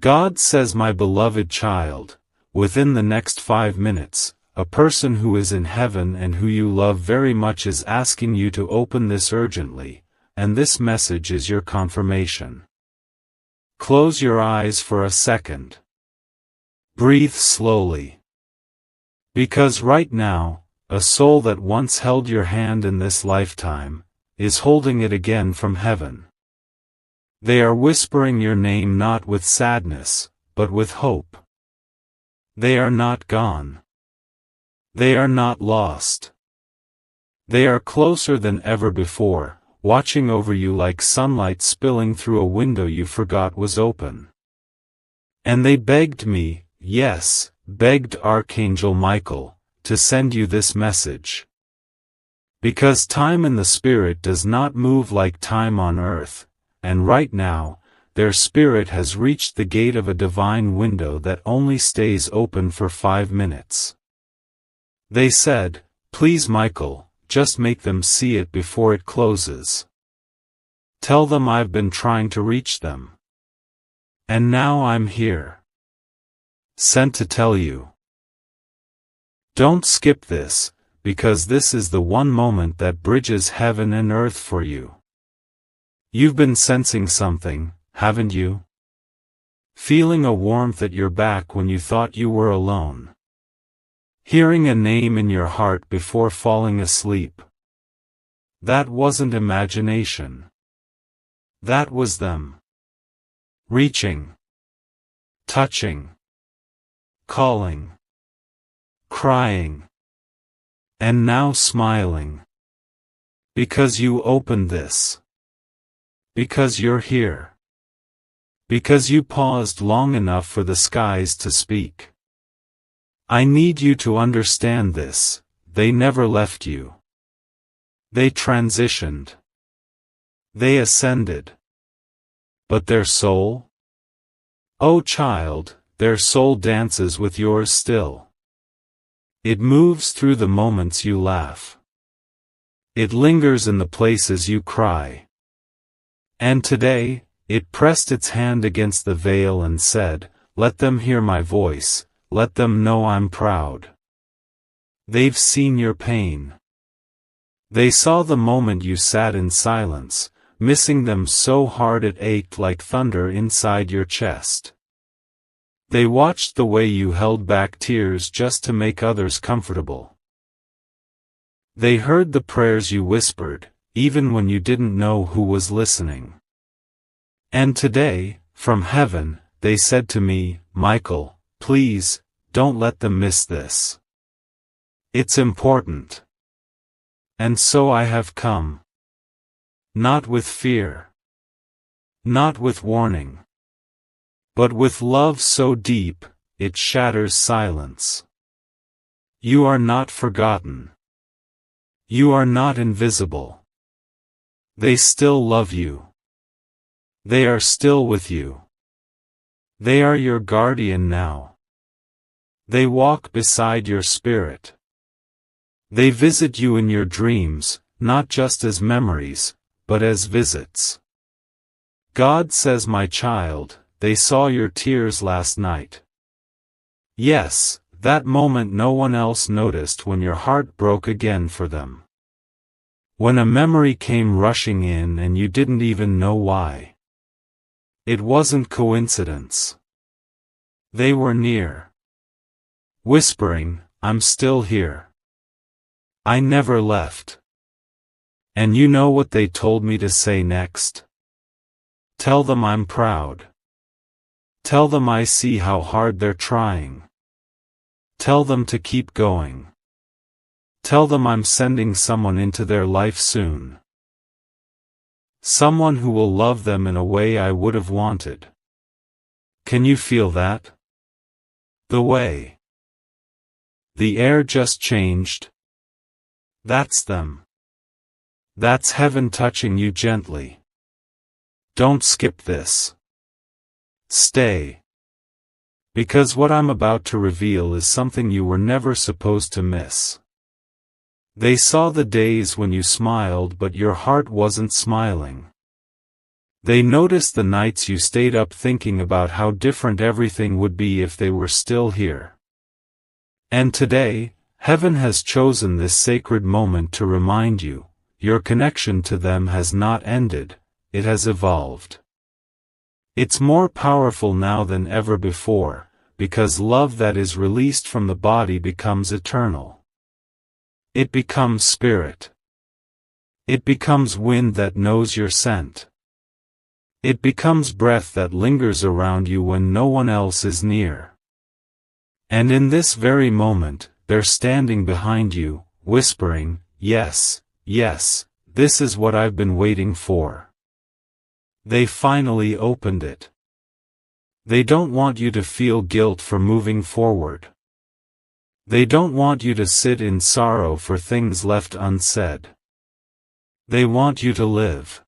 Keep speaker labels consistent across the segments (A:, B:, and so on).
A: God says, my beloved child, within the next 5 minutes, a person who is in heaven and who you love very much is asking you to open this urgently, and this message is your confirmation. Close your eyes for a second. Breathe slowly. Because right now, a soul that once held your hand in this lifetime, is holding it again from heaven. They are whispering your name not with sadness, but with hope. They are not gone. They are not lost. They are closer than ever before, watching over you like sunlight spilling through a window you forgot was open. And they begged me, yes, begged Archangel Michael, to send you this message. Because time in the spirit does not move like time on earth, and right now, their spirit has reached the gate of a divine window that only stays open for 5 minutes. They said, please Michael, just make them see it before it closes. Tell them I've been trying to reach them. And now I'm here. Sent to tell you. Don't skip this, because this is the one moment that bridges heaven and earth for you. You've been sensing something, haven't you? Feeling a warmth at your back when you thought you were alone. Hearing a name in your heart before falling asleep. That wasn't imagination. That was them. Reaching. Touching. Calling. Crying. And now smiling. Because you opened this. Because you're here. Because you paused long enough for the skies to speak. I need you to understand this, they never left you. They transitioned. They ascended. But their soul? Oh child, their soul dances with yours still. It moves through the moments you laugh. It lingers in the places you cry. And today, it pressed its hand against the veil and said, let them hear my voice, let them know I'm proud. They've seen your pain. They saw the moment you sat in silence, missing them so hard it ached like thunder inside your chest. They watched the way you held back tears just to make others comfortable. They heard the prayers you whispered, even when you didn't know who was listening. And today, from heaven, they said to me, Michael, please, don't let them miss this. It's important. And so I have come. Not with fear. Not with warning. But with love so deep, it shatters silence. You are not forgotten. You are not invisible. They still love you. They are still with you. They are your guardian now. They walk beside your spirit. They visit you in your dreams, not just as memories, but as visits. God says, my child, they saw your tears last night. Yes, that moment no one else noticed when your heart broke again for them. When a memory came rushing in and you didn't even know why. It wasn't coincidence. They were near. Whispering, I'm still here. I never left. And you know what they told me to say next? Tell them I'm proud. Tell them I see how hard they're trying. Tell them to keep going. Tell them I'm sending someone into their life soon. Someone who will love them in a way I would have wanted. Can you feel that? The way. The air just changed. That's them. That's heaven touching you gently. Don't skip this. Stay. Because what I'm about to reveal is something you were never supposed to miss. They saw the days when you smiled but your heart wasn't smiling. They noticed the nights you stayed up thinking about how different everything would be if they were still here. And today, heaven has chosen this sacred moment to remind you, your connection to them has not ended, it has evolved. It's more powerful now than ever before, because love that is released from the body becomes eternal. It becomes spirit. It becomes wind that knows your scent. It becomes breath that lingers around you when no one else is near. And in this very moment, they're standing behind you, whispering, "Yes, yes, this is what I've been waiting for." They finally opened it. They don't want you to feel guilt for moving forward. They don't want you to sit in sorrow for things left unsaid. They want you to live.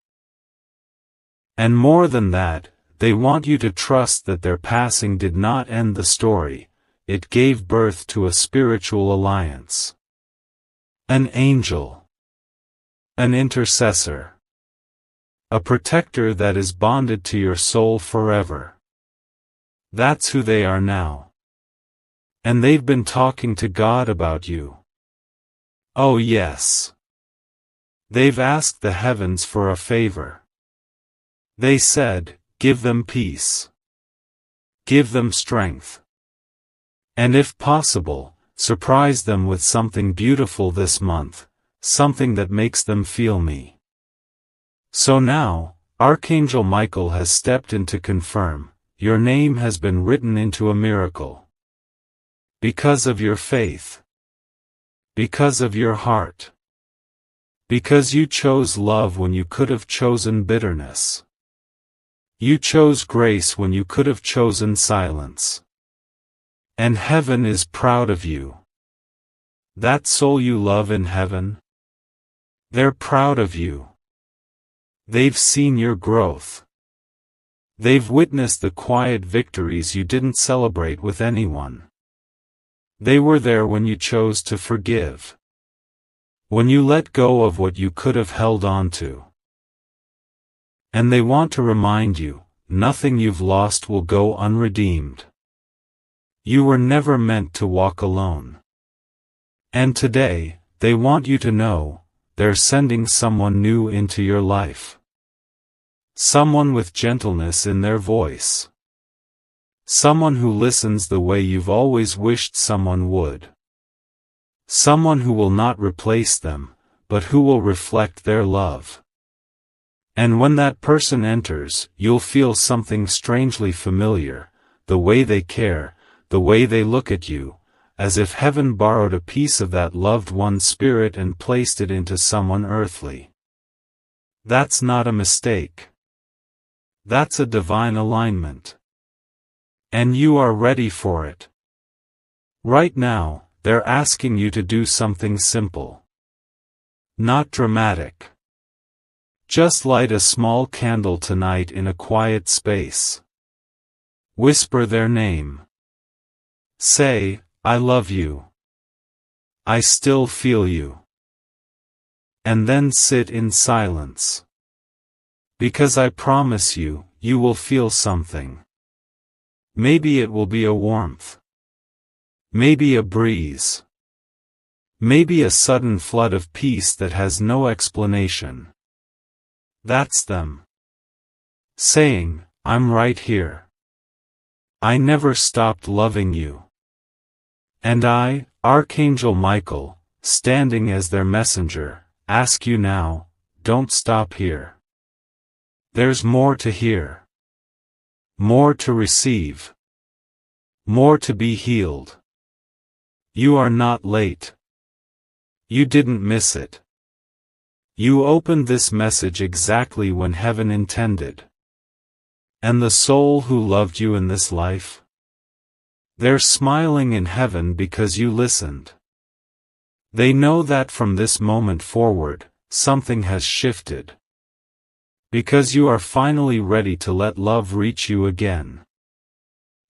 A: And more than that, they want you to trust that their passing did not end the story, it gave birth to a spiritual alliance. An angel. An intercessor. A protector that is bonded to your soul forever. That's who they are now. And they've been talking to God about you. Oh yes. They've asked the heavens for a favor. They said, give them peace. Give them strength. And if possible, surprise them with something beautiful this month, something that makes them feel me. So now, Archangel Michael has stepped in to confirm, your name has been written into a miracle. Because of your faith. Because of your heart. Because you chose love when you could have chosen bitterness. You chose grace when you could have chosen silence. And heaven is proud of you. That soul you love in heaven? They're proud of you. They've seen your growth. They've witnessed the quiet victories you didn't celebrate with anyone. They were there when you chose to forgive. When you let go of what you could have held on to. And they want to remind you, nothing you've lost will go unredeemed. You were never meant to walk alone. And today, they want you to know, they're sending someone new into your life. Someone with gentleness in their voice. Someone who listens the way you've always wished someone would. Someone who will not replace them, but who will reflect their love. And when that person enters, you'll feel something strangely familiar, the way they care, the way they look at you, as if heaven borrowed a piece of that loved one's spirit and placed it into someone earthly. That's not a mistake. That's a divine alignment. And you are ready for it. Right now, they're asking you to do something simple. Not dramatic. Just light a small candle tonight in a quiet space. Whisper their name. Say, I love you. I still feel you. And then sit in silence. Because I promise you, you will feel something. Maybe it will be a warmth. Maybe a breeze. Maybe a sudden flood of peace that has no explanation. That's them. Saying, I'm right here. I never stopped loving you. And I, Archangel Michael, standing as their messenger, ask you now, don't stop here. There's more to hear. More to receive. More to be healed. You are not late. You didn't miss it. You opened this message exactly when heaven intended. And the soul who loved you in this life? They're smiling in heaven because you listened. They know that from this moment forward, something has shifted. Because you are finally ready to let love reach you again.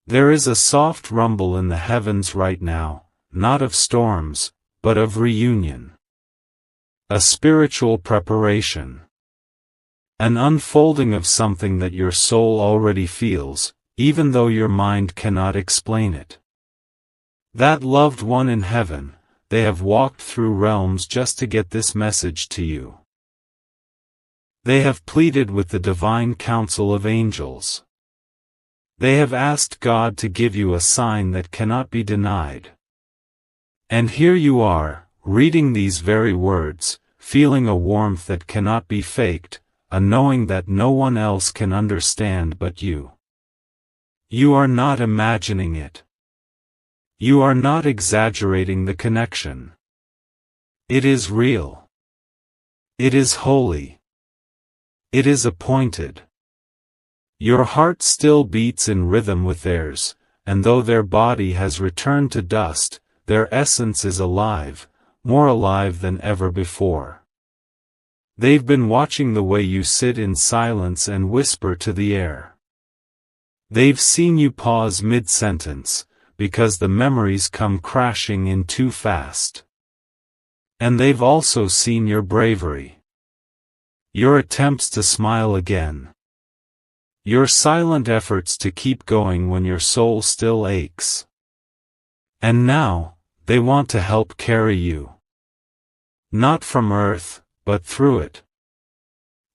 A: There is a soft rumble in the heavens right now, not of storms, but of reunion. A spiritual preparation. An unfolding of something that your soul already feels, even though your mind cannot explain it. That loved one in heaven, they have walked through realms just to get this message to you. They have pleaded with the divine council of angels. They have asked God to give you a sign that cannot be denied. And here you are, reading these very words, feeling a warmth that cannot be faked, a knowing that no one else can understand but you. You are not imagining it. You are not exaggerating the connection. It is real. It is holy. It is appointed. Your heart still beats in rhythm with theirs, and though their body has returned to dust, their essence is alive, more alive than ever before. They've been watching the way you sit in silence and whisper to the air. They've seen you pause mid-sentence, because the memories come crashing in too fast. And they've also seen your bravery. Your attempts to smile again. Your silent efforts to keep going when your soul still aches. And now, they want to help carry you. Not from earth, but through it.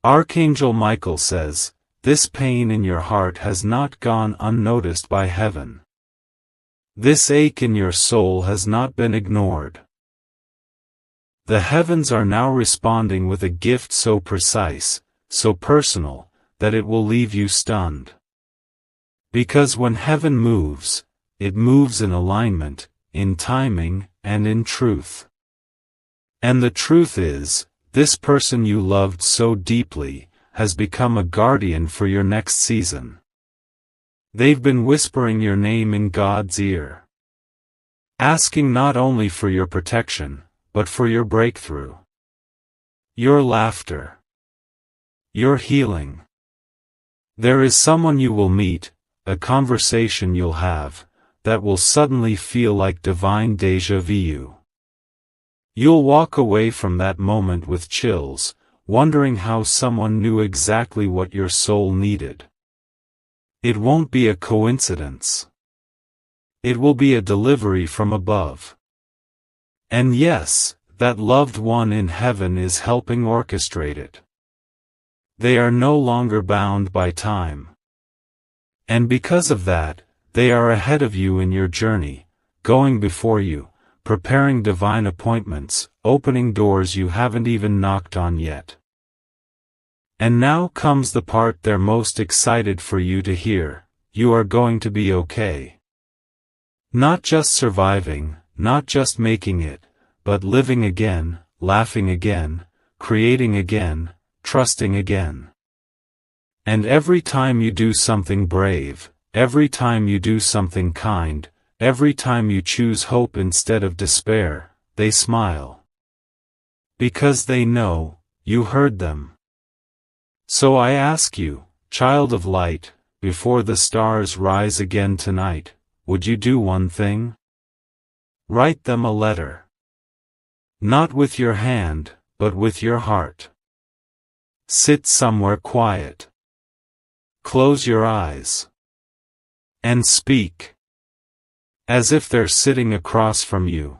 A: Archangel Michael says, this pain in your heart has not gone unnoticed by heaven. This ache in your soul has not been ignored. The heavens are now responding with a gift so precise, so personal, that it will leave you stunned. Because when heaven moves, it moves in alignment, in timing, and in truth. And the truth is, this person you loved so deeply, has become a guardian for your next season. They've been whispering your name in God's ear. Asking not only for your protection, but for your breakthrough. Your laughter. Your healing. There is someone you will meet, a conversation you'll have, that will suddenly feel like divine déjà vu. You'll walk away from that moment with chills, wondering how someone knew exactly what your soul needed. It won't be a coincidence. It will be a delivery from above. And yes, that loved one in heaven is helping orchestrate it. They are no longer bound by time. And because of that, they are ahead of you in your journey, going before you, preparing divine appointments, opening doors you haven't even knocked on yet. And now comes the part they're most excited for you to hear: you are going to be okay. Not just surviving, not just making it, but living again, laughing again, creating again, trusting again. And every time you do something brave, every time you do something kind, every time you choose hope instead of despair, they smile. Because they know, you heard them. So I ask you, child of light, before the stars rise again tonight, would you do one thing? Write them a letter. Not with your hand, but with your heart. Sit somewhere quiet. Close your eyes. And speak. As if they're sitting across from you.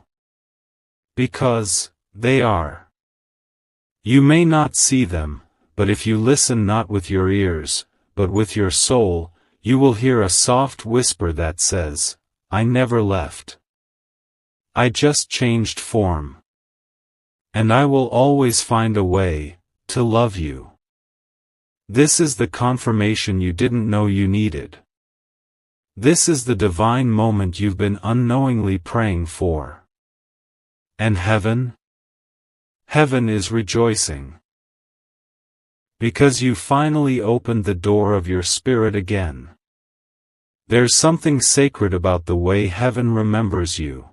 A: Because they are. You may not see them, but if you listen not with your ears, but with your soul, you will hear a soft whisper that says, I never left. I just changed form. And I will always find a way to love you. This is the confirmation you didn't know you needed. This is the divine moment you've been unknowingly praying for. And heaven? Heaven is rejoicing. Because you finally opened the door of your spirit again. There's something sacred about the way heaven remembers you.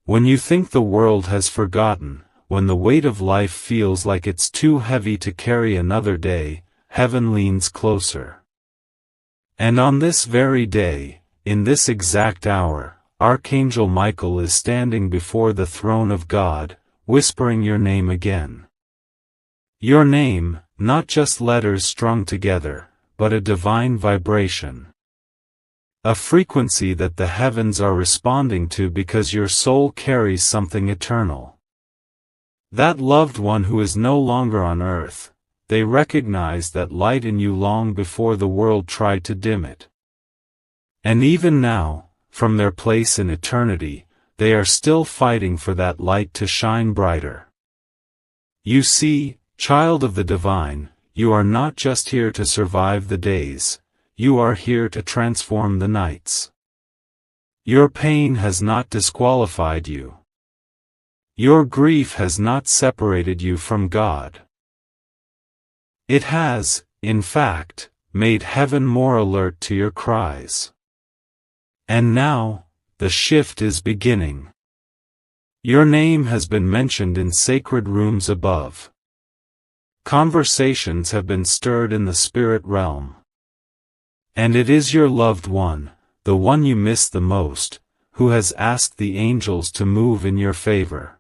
A: When you think the world has forgotten, when the weight of life feels like it's too heavy to carry another day, heaven leans closer. And on this very day, in this exact hour, Archangel Michael is standing before the throne of God, whispering your name again. Your name, not just letters strung together, but a divine vibration. A frequency that the heavens are responding to because your soul carries something eternal. That loved one who is no longer on earth, they recognize that light in you long before the world tried to dim it. And even now, from their place in eternity, they are still fighting for that light to shine brighter. You see, child of the divine, you are not just here to survive the days, you are here to transform the nights. Your pain has not disqualified you. Your grief has not separated you from God. It has, in fact, made heaven more alert to your cries. And now, the shift is beginning. Your name has been mentioned in sacred rooms above. Conversations have been stirred in the spirit realm. And it is your loved one, the one you miss the most, who has asked the angels to move in your favor.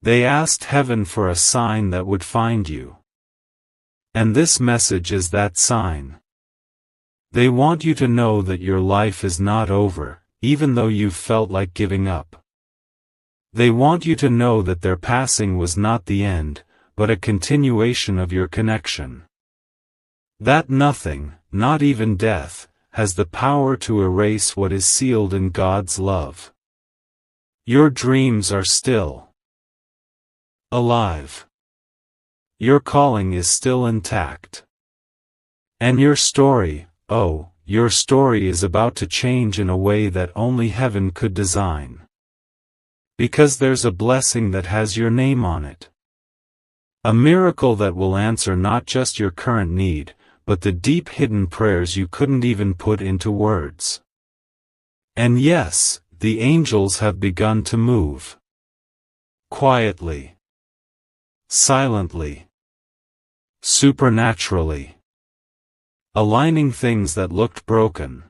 A: They asked heaven for a sign that would find you. And this message is that sign. They want you to know that your life is not over, even though you've felt like giving up. They want you to know that their passing was not the end, but a continuation of your connection. That nothing, not even death, has the power to erase what is sealed in God's love. Your dreams are still alive. Your calling is still intact. And your story, oh, your story is about to change in a way that only heaven could design. Because there's a blessing that has your name on it. A miracle that will answer not just your current need, but the deep hidden prayers you couldn't even put into words. And yes, the angels have begun to move. Quietly. Silently. Supernaturally. Aligning things that looked broken.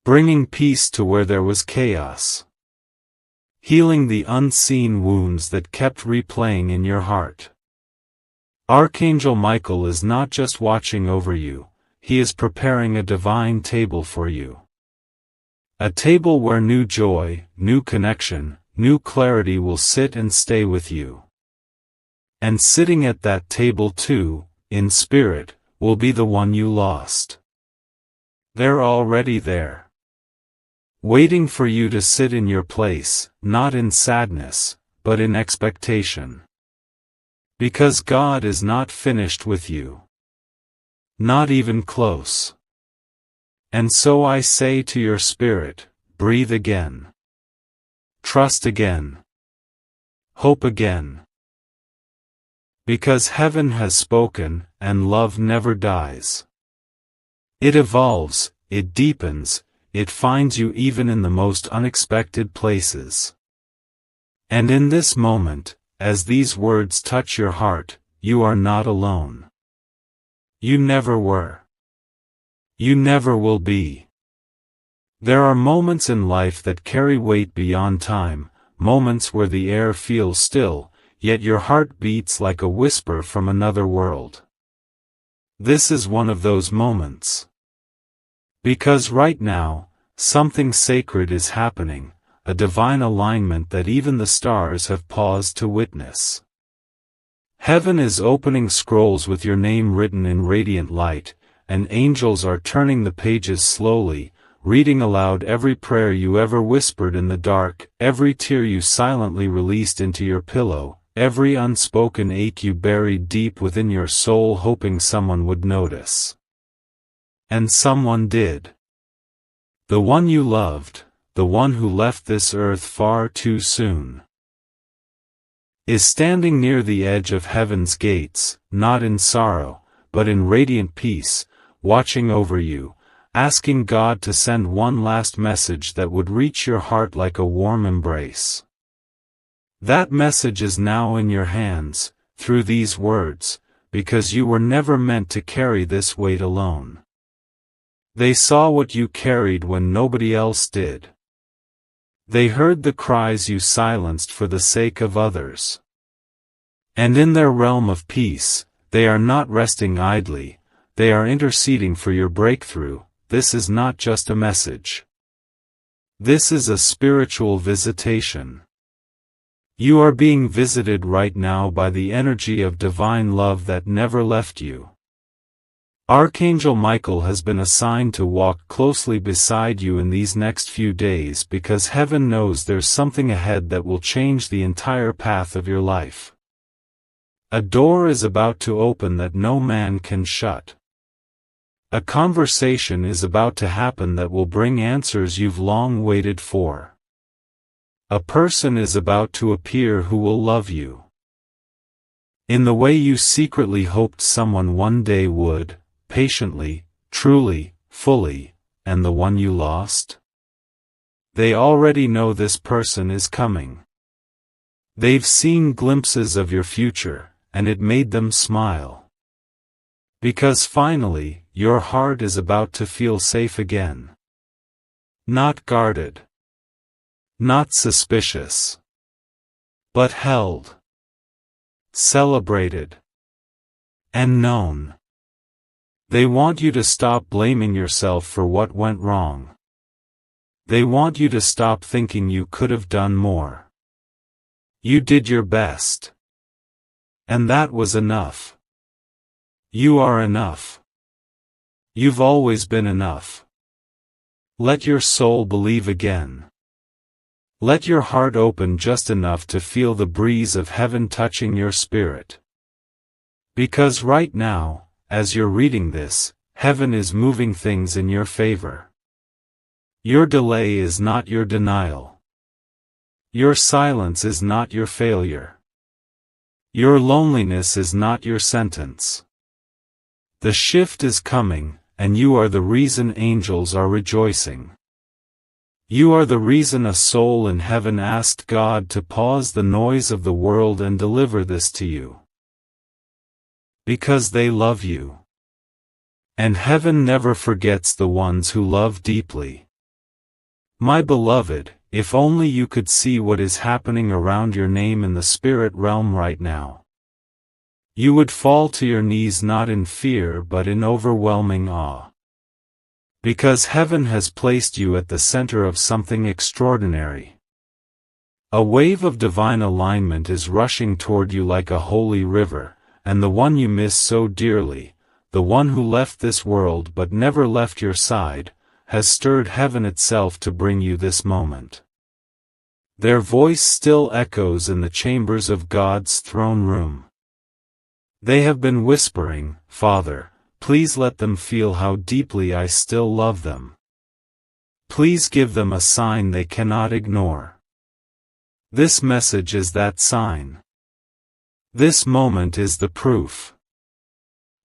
A: Bringing peace to where there was chaos. Healing the unseen wounds that kept replaying in your heart. Archangel Michael is not just watching over you, he is preparing a divine table for you. A table where new joy, new connection, new clarity will sit and stay with you. And sitting at that table too, in spirit, will be the one you lost. They're already there. Waiting for you to sit in your place, not in sadness, but in expectation. Because God is not finished with you. Not even close. And so I say to your spirit, breathe again. Trust again. Hope again. Because heaven has spoken, and love never dies. It evolves, it deepens, it finds you even in the most unexpected places. And in this moment, as these words touch your heart, you are not alone. You never were. You never will be. There are moments in life that carry weight beyond time, moments where the air feels still, yet your heart beats like a whisper from another world. This is one of those moments. Because right now, something sacred is happening, a divine alignment that even the stars have paused to witness. Heaven is opening scrolls with your name written in radiant light, and angels are turning the pages slowly, reading aloud every prayer you ever whispered in the dark, every tear you silently released into your pillow, every unspoken ache you buried deep within your soul hoping someone would notice. And someone did. The one you loved, the one who left this earth far too soon, is standing near the edge of heaven's gates, not in sorrow, but in radiant peace, watching over you, asking God to send one last message that would reach your heart like a warm embrace. That message is now in your hands, through these words, because you were never meant to carry this weight alone. They saw what you carried when nobody else did. They heard the cries you silenced for the sake of others. And in their realm of peace, They are not resting idly, they are interceding for your breakthrough. This is not just a message. This is a spiritual visitation. You are being visited right now by the energy of divine love that never left you. Archangel Michael has been assigned to walk closely beside you in these next few days because heaven knows there's something ahead that will change the entire path of your life. A door is about to open that no man can shut. A conversation is about to happen that will bring answers you've long waited for. A person is about to appear who will love you in the way you secretly hoped someone one day would, patiently, truly, fully, and the one you lost? They already know this person is coming. They've seen glimpses of your future, and it made them smile. Because finally, your heart is about to feel safe again. Not guarded. Not suspicious. But held. Celebrated. And known. They want you to stop blaming yourself for what went wrong. They want you to stop thinking you could have done more. You did your best. And that was enough. You are enough. You've always been enough. Let your soul believe again. Let your heart open just enough to feel the breeze of heaven touching your spirit. Because right now, as you're reading this, heaven is moving things in your favor. Your delay is not your denial. Your silence is not your failure. Your loneliness is not your sentence. The shift is coming, and you are the reason angels are rejoicing. You are the reason a soul in heaven asked God to pause the noise of the world and deliver this to you. Because they love you. And heaven never forgets the ones who love deeply. My beloved, if only you could see what is happening around your name in the spirit realm right now. You would fall to your knees not in fear but in overwhelming awe. Because heaven has placed you at the center of something extraordinary. A wave of divine alignment is rushing toward you like a holy river, and the one you miss so dearly, the one who left this world but never left your side, has stirred heaven itself to bring you this moment. Their voice still echoes in the chambers of God's throne room. They have been whispering, Father, please let them feel how deeply I still love them. Please give them a sign they cannot ignore. This message is that sign. This moment is the proof.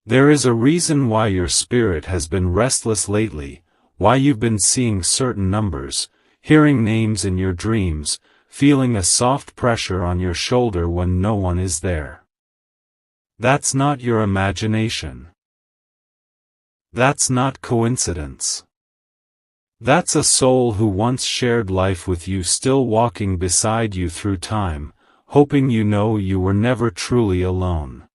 A: There is a reason why your spirit has been restless lately, why you've been seeing certain numbers, hearing names in your dreams, feeling a soft pressure on your shoulder when no one is there. That's not your imagination. That's not coincidence. That's a soul who once shared life with you still walking beside you through time, hoping you know you were never truly alone.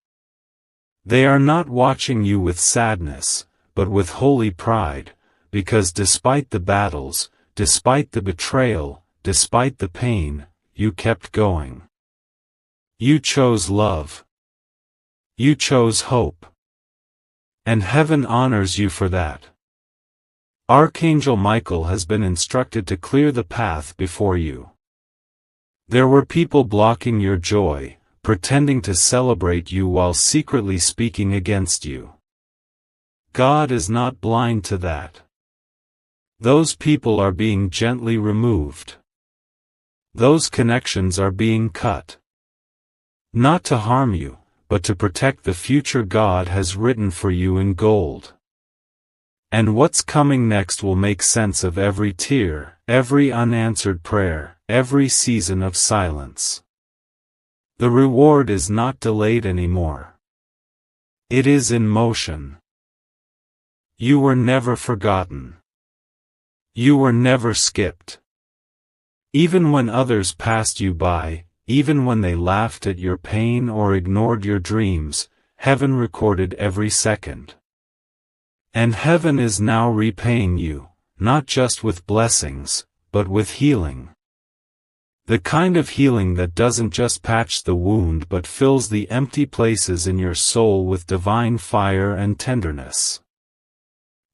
A: They are not watching you with sadness, but with holy pride, because despite the battles, despite the betrayal, despite the pain, you kept going. You chose love. You chose hope. And heaven honors you for that. Archangel Michael has been instructed to clear the path before you. There were people blocking your joy, pretending to celebrate you while secretly speaking against you. God is not blind to that. Those people are being gently removed. Those connections are being cut. Not to harm you, but to protect the future God has written for you in gold. And what's coming next will make sense of every tear, every unanswered prayer, every season of silence. The reward is not delayed anymore. It is in motion. You were never forgotten. You were never skipped. Even when others passed you by, even when they laughed at your pain or ignored your dreams, heaven recorded every second. And heaven is now repaying you, not just with blessings, but with healing. The kind of healing that doesn't just patch the wound but fills the empty places in your soul with divine fire and tenderness.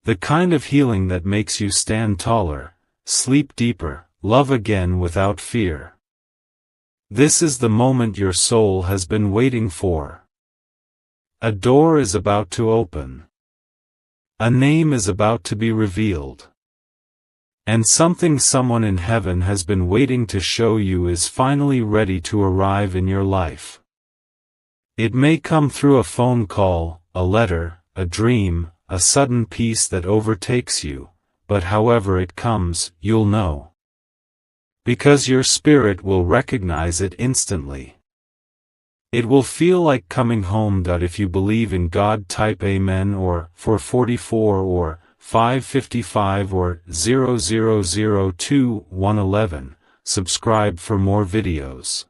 A: The kind of healing that makes you stand taller, sleep deeper, love again without fear. This is the moment your soul has been waiting for. A door is about to open. A name is about to be revealed. And something someone in heaven has been waiting to show you is finally ready to arrive in your life. It may come through a phone call, a letter, a dream, a sudden peace that overtakes you, but however it comes, you'll know. Because your spirit will recognize it instantly. It will feel like coming home. If you believe in God, type Amen or 444 or 555 or 0002 111. Subscribe for more videos.